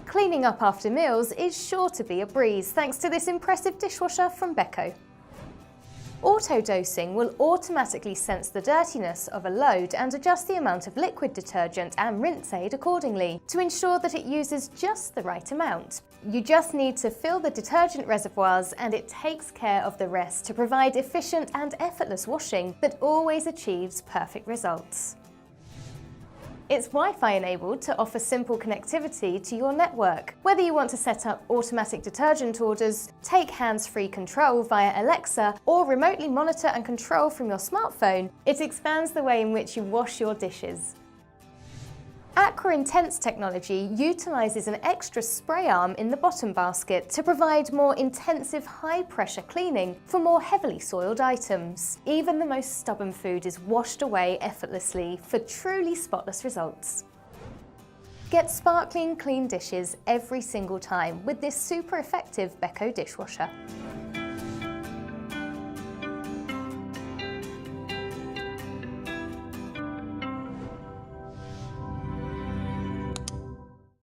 Cleaning up after meals is sure to be a breeze thanks to this impressive dishwasher from Beko. AutoDosing will automatically sense the dirtiness of a load and adjust the amount of liquid detergent and rinse aid accordingly to ensure that it uses just the right amount. You just need to fill the detergent reservoirs and it takes care of the rest to provide efficient and effortless washing that always achieves perfect results. It's Wi-Fi enabled to offer simple connectivity to your network. Whether you want to set up automatic detergent orders, take hands-free control via Alexa, or remotely monitor and control from your smartphone, it expands the way in which you wash your dishes. AquaIntense technology utilises an extra spray arm in the bottom basket to provide more intensive high-pressure cleaning for more heavily soiled items. Even the most stubborn food is washed away effortlessly for truly spotless results. Get sparkling clean dishes every single time with this super effective Beko dishwasher.